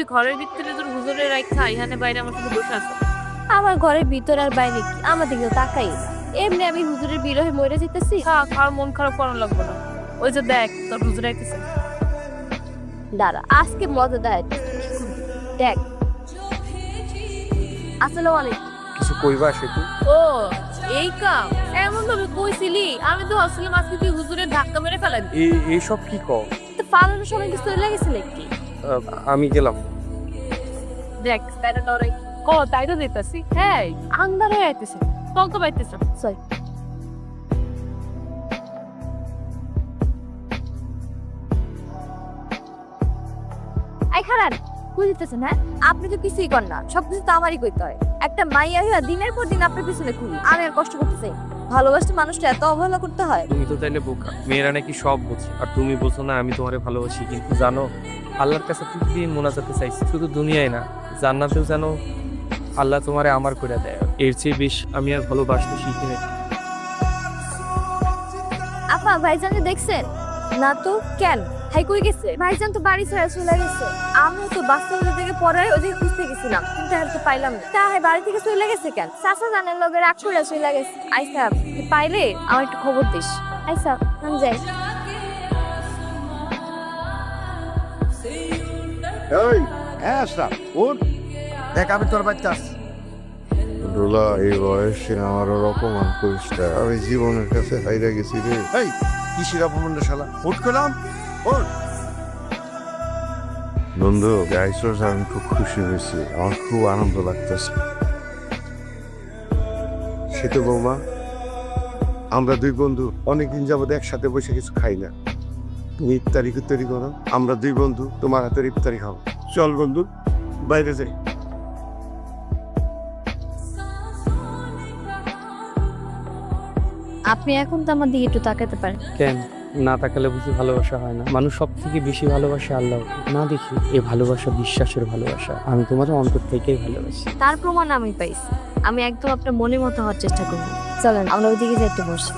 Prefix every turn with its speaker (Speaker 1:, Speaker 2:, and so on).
Speaker 1: তুই ঘরের ভিতরে তোর হুজুরের রাখা এখানে বাইরে আমার সাথে বসে আছে।
Speaker 2: আমার ঘরের ভিতর আর বাইরে কি আমার দিকে তাকাই না। এমনি আমি হুজুরের বিরহে মরে যেতেছি।
Speaker 1: থাক আর মন খারাপ করানো লাগবে না। ওই যে দেখ তোর হুজুর আইতেছে।
Speaker 2: দাঁড়া আজকে মজা দেয় দেখ। আসসালামু আলাইকুম।
Speaker 3: কিছু কইবা সেতু?
Speaker 1: ও এই কাম এমন ভাবে কইছিলি, আমি তো আসলাম আজকে তুই হুজুরের ধাক্কা মেরে ফেলাবি।
Speaker 3: এইসব কি কও?
Speaker 2: তো ফালানোর সময় কিছু লেগেছিল কি?
Speaker 3: আমি গেলাম।
Speaker 1: দেখ তাইটা ডরাই তাই তো দিতেছি। হ্যাঁ আন্দারে আইতেছে, চল তো বাইতেছে।
Speaker 2: সরি। আই খারান কই দিতেছেন? হ্যাঁ আপনি তো কিছুই কর না, সবকিছু তো আমারই কইতে হয়। একটা মাইয়া হইয়া দিনের পর দিন আপনার পিছনে ঘুরি, আমি আর কষ্ট করতেছি? ভালোবাসতে মানুষটা এত অবহেলা করতে হয়?
Speaker 3: তুমি তো তাইলে বোকা। মেয়েরা নাকি সব বোঝে, আর তুমি বোঝো না আমি তোমারে ভালোবাসি। কিন্তু জানো, আল্লাহর কাছে প্রতিদিন মোনাজাতে চাইছি, শুধু দুনিয়ায় না জান্নাতেও যেন আল্লাহ তোমারে আমার করে দেয়। এর চেয়ে বেশ আমি আর ভালোবাসতে শিখি না।
Speaker 2: আপা ভাইজানকে দেখছেন না? তো কেন হাই কই গেছে? ভাইজান তো বাড়ি ছেড়ে চলে গেছে। আমিও তো বাস্তবতা থেকে পরে ওদিকে খুঁজতে গেছিলাম, কিন্তু আর তো পাইলাম না। তা হাই বাড়ি থেকে চলে গেছে কেন? চাচা জানের লগে রাগ করে চলে গেছে। আইসা তুই পাইলে আমার একটু খবর দিস। আইসা আমি যাই।
Speaker 4: এই হ্যাঁ আশরাফ ওর দেখ আমি তোর বাচ্চা আসছি।
Speaker 5: রোলা এই বয়সে আমার ওর অপমান করিস না। আমি জীবনের কাছে হাইরা গেছি রে।
Speaker 4: এই কিসের অপমান রে শালা? উঠ করলাম ওর।
Speaker 5: বন্ধু গাইছস, আমি খুব খুশি হয়েছি, আমার খুব আনন্দ লাগতেছে।
Speaker 4: সে তো বৌমা, আমরা দুই বন্ধু অনেকদিন যাবত একসাথে বসে কিছু খাই না। তুমি ইফতারি তৈরি করো, আমরা দুই বন্ধু তোমার হাতের ইফতারি খাবো। চল বন্ধু বাইরে যাই।
Speaker 2: আপনি এখন তো আমার দিকে একটু তাকাতে পারেন।
Speaker 3: কেন না তাকালে বুঝি ভালোবাসা হয় না? মানুষ সব থেকে বেশি ভালোবাসে আল্লাহকে। না দেখি এই ভালোবাসা বিশ্বাসের ভালোবাসা। আমি তোমার অন্তর থেকেই ভালোবাসি।
Speaker 2: তার প্রমাণ আমি পাইছি। আমি একদম আপনার মনের মতো হওয়ার চেষ্টা করবো। চলেন আমরা ওইদিকে যাই একটু বসি।